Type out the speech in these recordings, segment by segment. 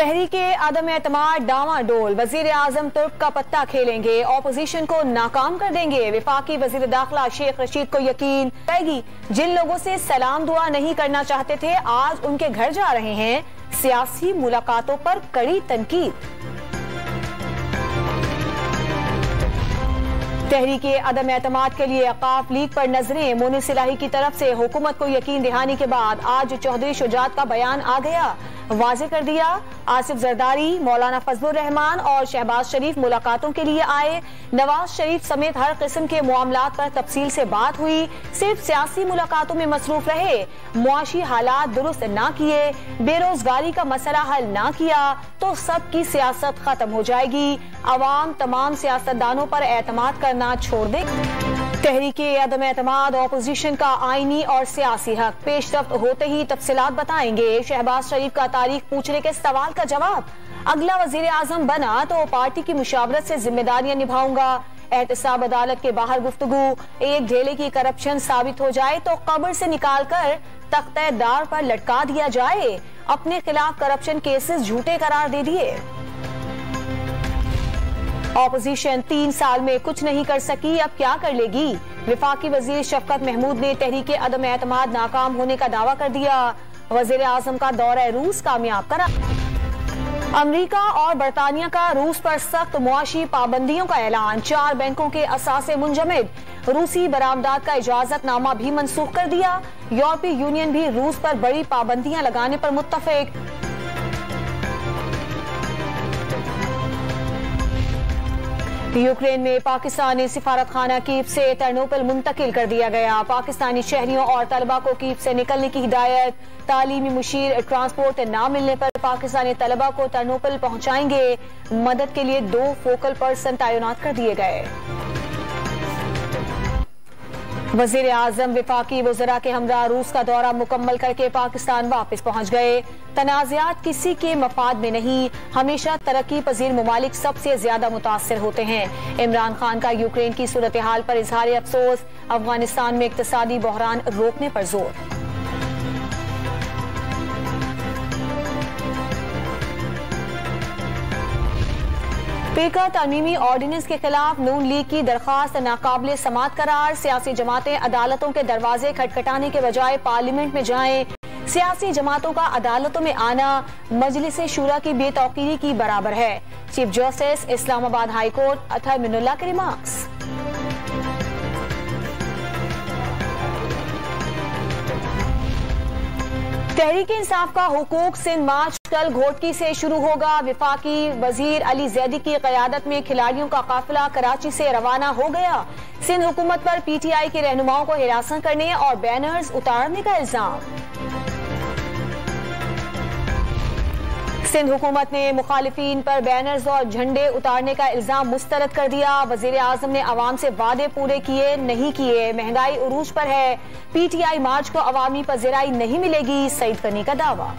तहरीके आदम एतमाद डामाडोल, वजीर आजम तुर्क का पत्ता खेलेंगे, ऑपोजिशन को नाकाम कर देंगे। विफाकी वजीर दाखिला शेख रशीद को यकीन पाएगी, जिन लोगों से सलाम दुआ नहीं करना चाहते थे आज उनके घर जा रहे हैं। सियासी मुलाकातों पर कड़ी तनकीद। तहरीके अदम एतमाद के लिए अकाफ लीग पर नजरें, मोनी सिलाही की तरफ से हुकूमत को यकीन दहानी के बाद आज चौधरी शुजात का बयान आ गया, वाजे कर दिया आसिफ जरदारी, मौलाना फजलुर रहमान और शहबाज शरीफ मुलाकातों के लिए आए। नवाज शरीफ समेत हर किस्म के मामलात पर तफसील से बात हुई, सिर्फ सियासी मुलाकातों में मसरूफ रहे, मुआशी हालात दुरुस्त ना किए, बेरोजगारी का मसला हल ना किया तो सबकी सियासत खत्म हो जाएगी। अवाम तमाम सियासतदानों पर एतमाद करना छोड़ दे। तहरीके अदम एतमाद ऑपोजिशन का आईनी और सियासी हक, पेशरफ्त होते ही तफसीलात बताएंगे। शहबाज शरीफ का तारीख पूछने के सवाल का जवाब, अगला वजीर आजम बना तो पार्टी की मुशावरत से जिम्मेदारियां निभाऊंगा। एहतसाब अदालत के बाहर गुफ्तगू, एक ढेले की करप्शन साबित हो जाए तो कब्र से निकाल कर तख्ते-दार पर लटका दिया जाए। अपने खिलाफ करप्शन केसेस झूठे करार दे दिए। ऑपोजिशन 3 साल में कुछ नहीं कर सकी, अब क्या कर लेगी। विफाकी वजीर शफकत महमूद ने तहरीके अदम एतमाद नाकाम होने का दावा कर दिया। वजीर आजम का दौरा रूस कामयाब करा। अमरीका और बरतानिया का रूस पर सख्त मुआशी पाबंदियों का ऐलान, 4 बैंकों के असासे मुंजमद, रूसी बरामदात का इजाजतनामा भी मनसूख कर दिया। यूरोपीय यूनियन भी रूस पर बड़ी पाबंदियां लगाने पर मुत्तफिक। यूक्रेन में पाकिस्तानी सिफारत खाना कीव से टर्नोपिल मुंतकिल कर दिया गया। पाकिस्तानी शहरियों और तलबा को कीव से निकलने की हिदायत। तालीमी मुशीर ट्रांसपोर्ट न मिलने पर पाकिस्तानी तलबा को टर्नोपिल पहुंचाएंगे। मदद के लिए 2 फोकल पर्सन तैनात कर दिए गए। वजीर आजम विफाकी वज़रा के हमरा रूस का दौरा मुकम्मल करके पाकिस्तान वापस पहुंच गए। तनाज़ात किसी के मफाद में नहीं, हमेशा तरक्की पजीर ममालिक सबसे ज्यादा मुतासिर होते हैं। इमरान खान का यूक्रेन की सूरत हाल पर इजहार अफसोस, अफगानिस्तान में इक्तसादी बहरान रोकने पर जोर। पीका तरमीमी ऑर्डिनेंस के खिलाफ नून लीग की दरखास्त नाकाबिले समात करार। सियासी जमातें अदालतों के दरवाजे खटखटाने के बजाय पार्लियामेंट में जाएं। सियासी जमातों का अदालतों में आना मजलिस शूरा की बेतौकीरी की बराबर है। Chief justice Islamabad high court Athar Minallah के रिमार्क्स। तहरीक इंसाफ का हुकूक सिंध मार्च कल घोटकी से शुरू होगा। विफाकी वजीर अली जैदी की क़यादत में खिलाड़ियों का काफिला कराची से रवाना हो गया। सिंध हुकूमत पर पीटीआई के रहनुमाओं को हिरासत करने और बैनर्स उतारने का इल्जाम। सिंध हुकूमत ने मुखालिफिन पर बैनर्स और झंडे उतारने का इल्जाम मुस्तरद कर दिया। वजीर आजम ने अवाम से वादे पूरे किए नहीं किए, महंगाई उरूज पर है, पीटीआई मार्च को अवामी पजीराई नहीं मिलेगी, सईद गनी का दावा।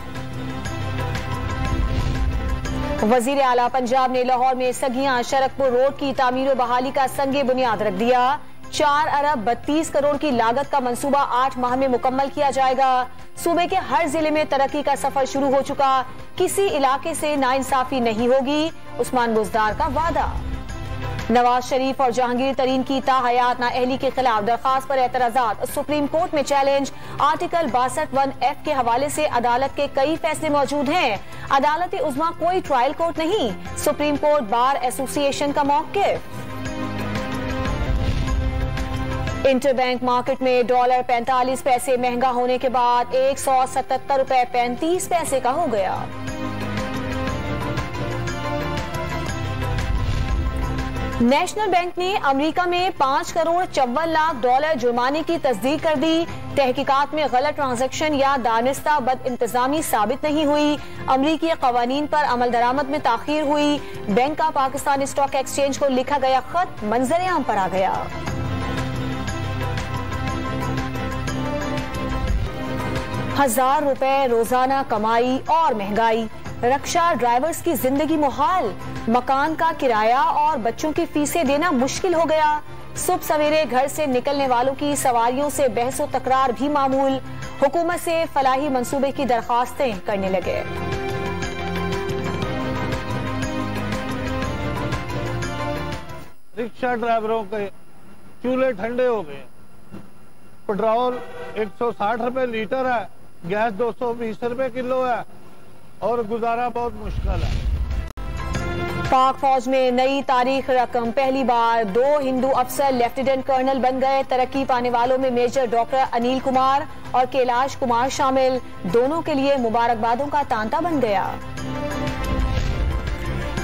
वजीर आला पंजाब ने लाहौर में सगियां शरकपुर रोड की तामीर बहाली का संगे बुनियाद रख दिया। 4 अरब 32 करोड़ की लागत का मंसूबा 8 माह में मुकम्मल किया जाएगा। सूबे के हर जिले में तरक्की का सफर शुरू हो चुका, किसी इलाके से नाइंसाफी नहीं होगी, उस्मान बुजदार का वादा। नवाज शरीफ और जहांगीर तरीन की ताहयात नाअहली के खिलाफ दरखास्त पर एतराजात, सुप्रीम कोर्ट में चैलेंज। आर्टिकल 62(1)(f) के हवाले से अदालत के कई फैसले मौजूद हैं। अदालत उज़्मा कोई ट्रायल कोर्ट नहीं, सुप्रीम कोर्ट बार एसोसिएशन का मौक़िफ़। इंटरबैंक मार्केट में डॉलर 45 पैसे महंगा होने के बाद 177 रुपए 35 पैसे का हो गया। नेशनल बैंक ने अमेरिका में 5 करोड़ 54 लाख डॉलर जुर्माने की तस्दीक कर दी। तहकीकात में गलत ट्रांजैक्शन या दानिस्ता बद इंतजामी साबित नहीं हुई। अमरीकी कवानीन पर अमल दरामद में ताखीर हुई। बैंक का पाकिस्तान स्टॉक एक्सचेंज को लिखा गया खत मंजर आम पर आ गया। ₹1000 रोजाना कमाई और महंगाई, रक्षा ड्राइवर्स की जिंदगी मुहाल, मकान का किराया और बच्चों की फीसें देना मुश्किल हो गया। सुबह सवेरे घर से निकलने वालों की सवारियों से बहस व तकरार भी मामूल। हुकूमत से फलाही मंसूबे की दरखास्तें करने लगे। रिक्शा ड्राइवरों के चूल्हे ठंडे हो गए। पेट्रोल 160 रुपए लीटर है, गैस 220 रुपए किलो है और गुजारा बहुत मुश्किल है। पाक फौज में नई तारीख रकम, पहली बार 2 हिंदू अफसर लेफ्टिनेंट कर्नल बन गए। तरक्की पाने वालों में मेजर डॉक्टर अनिल कुमार और कैलाश कुमार शामिल। दोनों के लिए मुबारकबादों का तांता बन गया।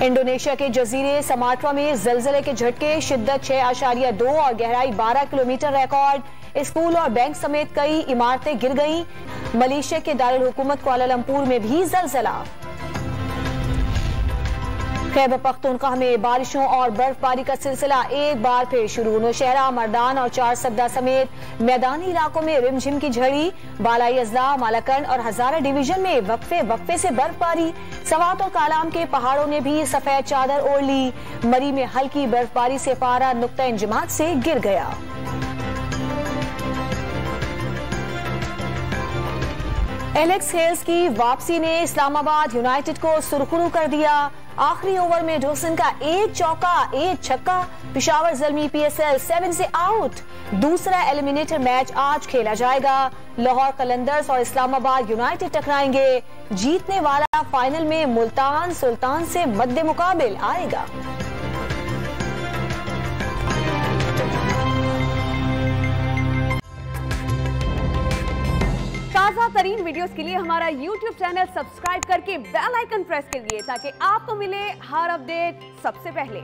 इंडोनेशिया के जजीरे समाट्रा में ज़लज़ले के झटके, शिद्दत 6.2 और गहराई 12 किलोमीटर रिकॉर्ड। स्कूल और बैंक समेत कई इमारतें गिर गईं। मलेशिया के दारुल हुकूमत कुआलालंपुर में भी ज़लज़ला। खैबर पख्तूनख्वा में बारिशों और बर्फबारी का सिलसिला एक बार फिर शुरू। नौशहरा, मर्दान और चारसद्दा समेत मैदानी इलाकों में रिमझिम की झड़ी। बालाई अजला, मालाकंड और हजारा डिवीजन में वक्फे से बर्फबारी। सवात और कालाम के पहाड़ों ने भी सफेद चादर ओढ़ ली। मरी में हल्की बर्फबारी से पारा नुक्ता इंजमात से गिर गया। एलेक्स हेल्स की वापसी ने इस्लामाबाद यूनाइटेड को सुरखरू कर दिया। आखिरी ओवर में ढोसन का 1 चौका 1 छक्का। पेशावर ज़ल्मी PSL 7 से आउट। दूसरा एलिमिनेटर मैच आज खेला जाएगा। लाहौर कलंदर्स और इस्लामाबाद यूनाइटेड टकराएंगे। जीतने वाला फाइनल में मुल्तान सुल्तान से मद्दे मुकाबिल आएगा। ताज़ा तरीन वीडियोस के लिए हमारा YouTube चैनल सब्सक्राइब करके बेल आइकन प्रेस करिए ताकि आपको मिले हर अपडेट सबसे पहले।